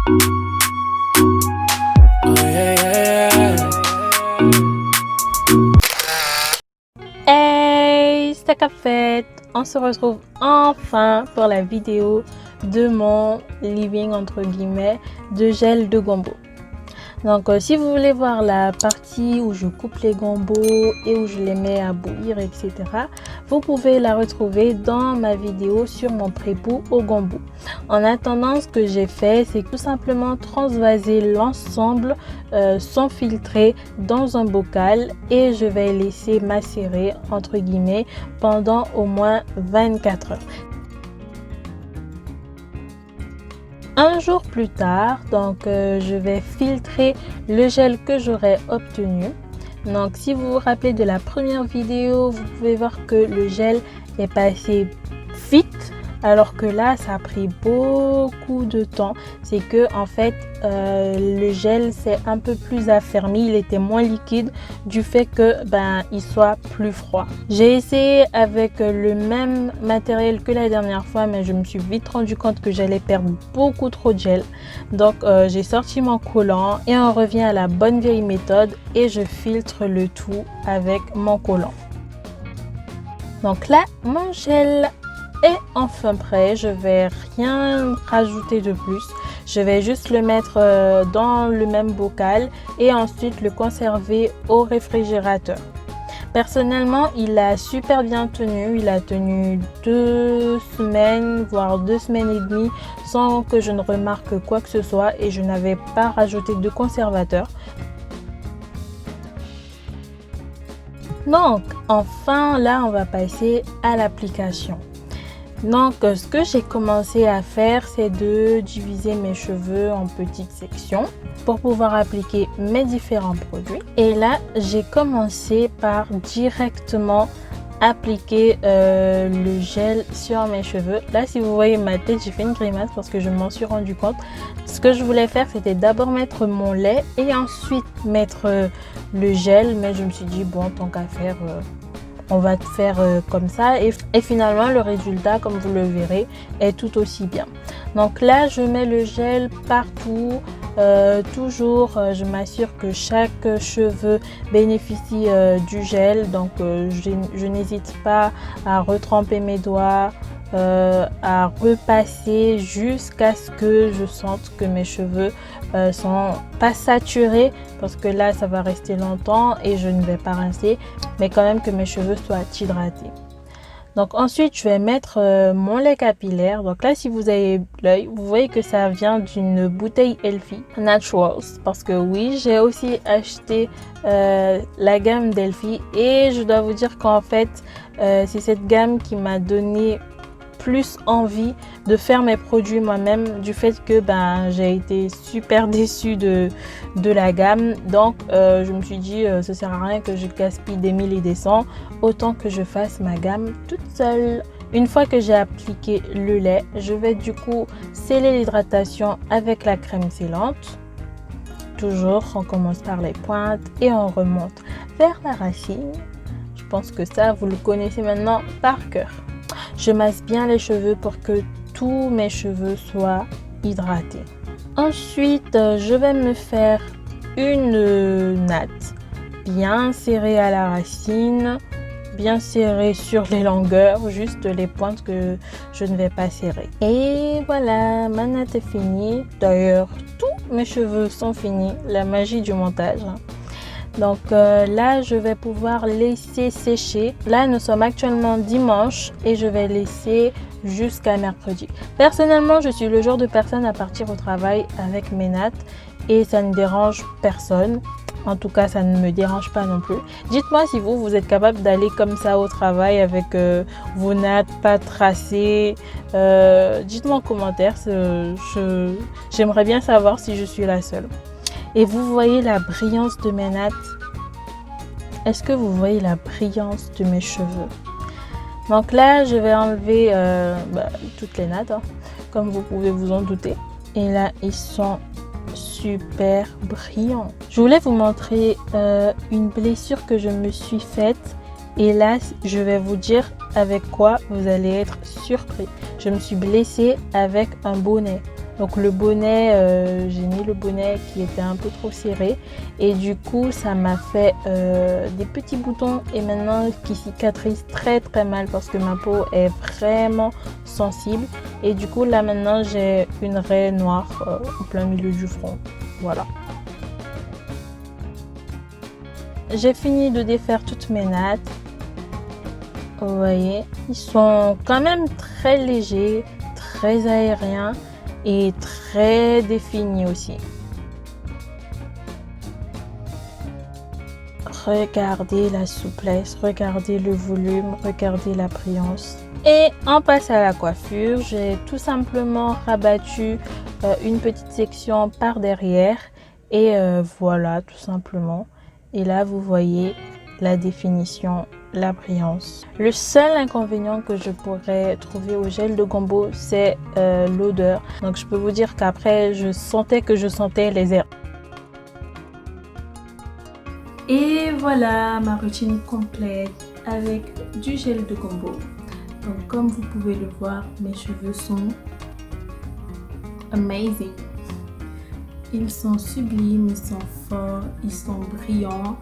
Oh, yeah, yeah, yeah. Hey, c'est Café. On se retrouve enfin pour la vidéo de mon living entre guillemets de gel de gombo. Donc si vous voulez voir la partie où je coupe les gombos et où je les mets à bouillir, etc., vous pouvez la retrouver dans ma vidéo sur mon pré-bout au gombo. En attendant, ce que j'ai fait, c'est tout simplement transvaser l'ensemble sans filtrer dans un bocal et je vais laisser macérer entre guillemets pendant au moins 24 heures. Un jour plus tard, donc je vais filtrer le gel que j'aurai obtenu. Donc si vous vous rappelez de la première vidéo, vous pouvez voir que le gel est passé vite, alors que là ça a pris beaucoup de temps. C'est que en fait le gel s'est un peu plus affermi, il était moins liquide du fait que il soit plus froid. J'ai essayé avec le même matériel que la dernière fois, mais je me suis vite rendu compte que j'allais perdre beaucoup trop de gel. Donc j'ai sorti mon collant et on revient à la bonne vieille méthode et je filtre le tout avec mon collant. Donc là mon gel est enfin prêt, je vais rien rajouter de plus. Je vais juste le mettre dans le même bocal et ensuite le conserver au réfrigérateur. Personnellement, il a super bien tenu. Il a tenu 2 semaines, voire 2 semaines et demie sans que je ne remarque quoi que ce soit et je n'avais pas rajouté de conservateur. Donc, enfin, là, on va passer à l'application. Donc ce que j'ai commencé à faire, c'est de diviser mes cheveux en petites sections pour pouvoir appliquer mes différents produits. Et là j'ai commencé par directement appliquer le gel sur mes cheveux. Là si vous voyez ma tête, j'ai fait une grimace parce que je m'en suis rendu compte. Ce que je voulais faire, c'était d'abord mettre mon lait et ensuite mettre le gel, mais je me suis dit bon, tant qu'à faire, on va faire comme ça et finalement le résultat, comme vous le verrez, est tout aussi bien. Donc là je mets le gel partout, toujours je m'assure que chaque cheveu bénéficie du gel. Donc je n'hésite pas à retremper mes doigts, à repasser jusqu'à ce que je sente que mes cheveux sont pas saturés, parce que là ça va rester longtemps et je ne vais pas rincer, mais quand même que mes cheveux soient hydratés. Donc ensuite je vais mettre mon lait capillaire. Donc là si vous avez l'œil, vous voyez que ça vient d'une bouteille Elfie Naturals, parce que oui, j'ai aussi acheté la gamme d'Elfie et je dois vous dire qu'en fait c'est cette gamme qui m'a donné plus envie de faire mes produits moi-même, du fait que j'ai été super déçue de la gamme. Donc je me suis dit ça sert à rien que je gaspille des mille et des cents, autant que je fasse ma gamme toute seule. Une fois que j'ai appliqué le lait, je vais du coup sceller l'hydratation avec la crème scellante. Toujours on commence par les pointes et on remonte vers la racine. Je pense que ça vous le connaissez maintenant par cœur. Je masse bien les cheveux pour que tous mes cheveux soient hydratés. Ensuite, je vais me faire une natte bien serrée à la racine, bien serrée sur les longueurs, juste les pointes que je ne vais pas serrer. Et voilà, ma natte est finie. D'ailleurs, tous mes cheveux sont finis, la magie du montage. Donc là je vais pouvoir laisser sécher. Là nous sommes actuellement dimanche et je vais laisser jusqu'à mercredi. Personnellement je suis le genre de personne à partir au travail avec mes nattes et ça ne dérange personne. En tout cas ça ne me dérange pas non plus. Dites-moi si vous êtes capable d'aller comme ça au travail avec vos nattes pas tracées. Dites-moi en commentaire, j'aimerais bien savoir si je suis la seule. Et vous voyez la brillance de mes nattes? Est-ce que vous voyez la brillance de mes cheveux? Donc là, je vais enlever toutes les nattes, comme vous pouvez vous en douter. Et là, ils sont super brillants. Je voulais vous montrer une blessure que je me suis faite. Et là, je vais vous dire avec quoi vous allez être surpris. Je me suis blessée avec un bonnet. Donc le bonnet, j'ai mis le bonnet qui était un peu trop serré et du coup ça m'a fait des petits boutons et maintenant qui cicatrisent très très mal parce que ma peau est vraiment sensible. Et du coup là maintenant j'ai une raie noire au plein milieu du front. Voilà. J'ai fini de défaire toutes mes nattes. Vous voyez, ils sont quand même très légers, très aériens et très définis aussi. Regardez la souplesse, regardez le volume, regardez la brillance. Et on passe à la coiffure. J'ai tout simplement rabattu une petite section par derrière et voilà, tout simplement. Et là, vous voyez la définition, la brillance. Le seul inconvénient que je pourrais trouver au gel de Gombo, c'est l'odeur. Donc je peux vous dire qu'après, je sentais les airs. Et voilà ma routine complète avec du gel de Gombo. Donc comme vous pouvez le voir, mes cheveux sont amazing. Ils sont sublimes, ils sont forts, ils sont brillants.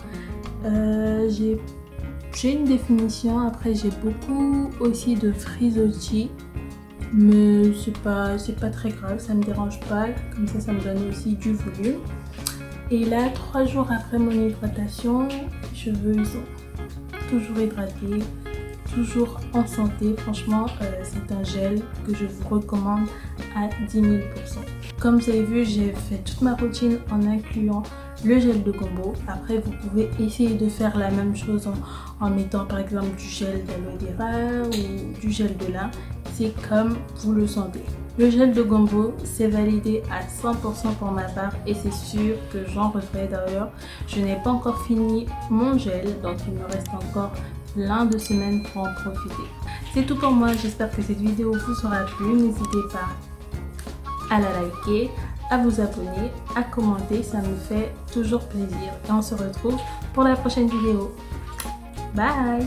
J'ai une définition, après j'ai beaucoup aussi de frisottis, mais c'est pas très grave, ça me dérange pas, comme ça me donne aussi du volume. Et là, 3 jours après mon hydratation, les cheveux ils sont toujours hydratés, toujours en santé. Franchement, c'est un gel que je vous recommande à 10 000%. Comme vous avez vu, j'ai fait toute ma routine en incluant le gel de Gombo. Après, vous pouvez essayer de faire la même chose en mettant par exemple du gel d'aloe vera ou du gel de lin. C'est comme vous le sentez. Le gel de Gombo, c'est validé à 100% pour ma part et c'est sûr que j'en referai. D'ailleurs. Je n'ai pas encore fini mon gel, donc il me reste encore plein de semaines pour en profiter. C'est tout pour moi, j'espère que cette vidéo vous aura plu. N'hésitez pas à la liker, à vous abonner, à commenter, ça me fait toujours plaisir. Et on se retrouve pour la prochaine vidéo. Bye!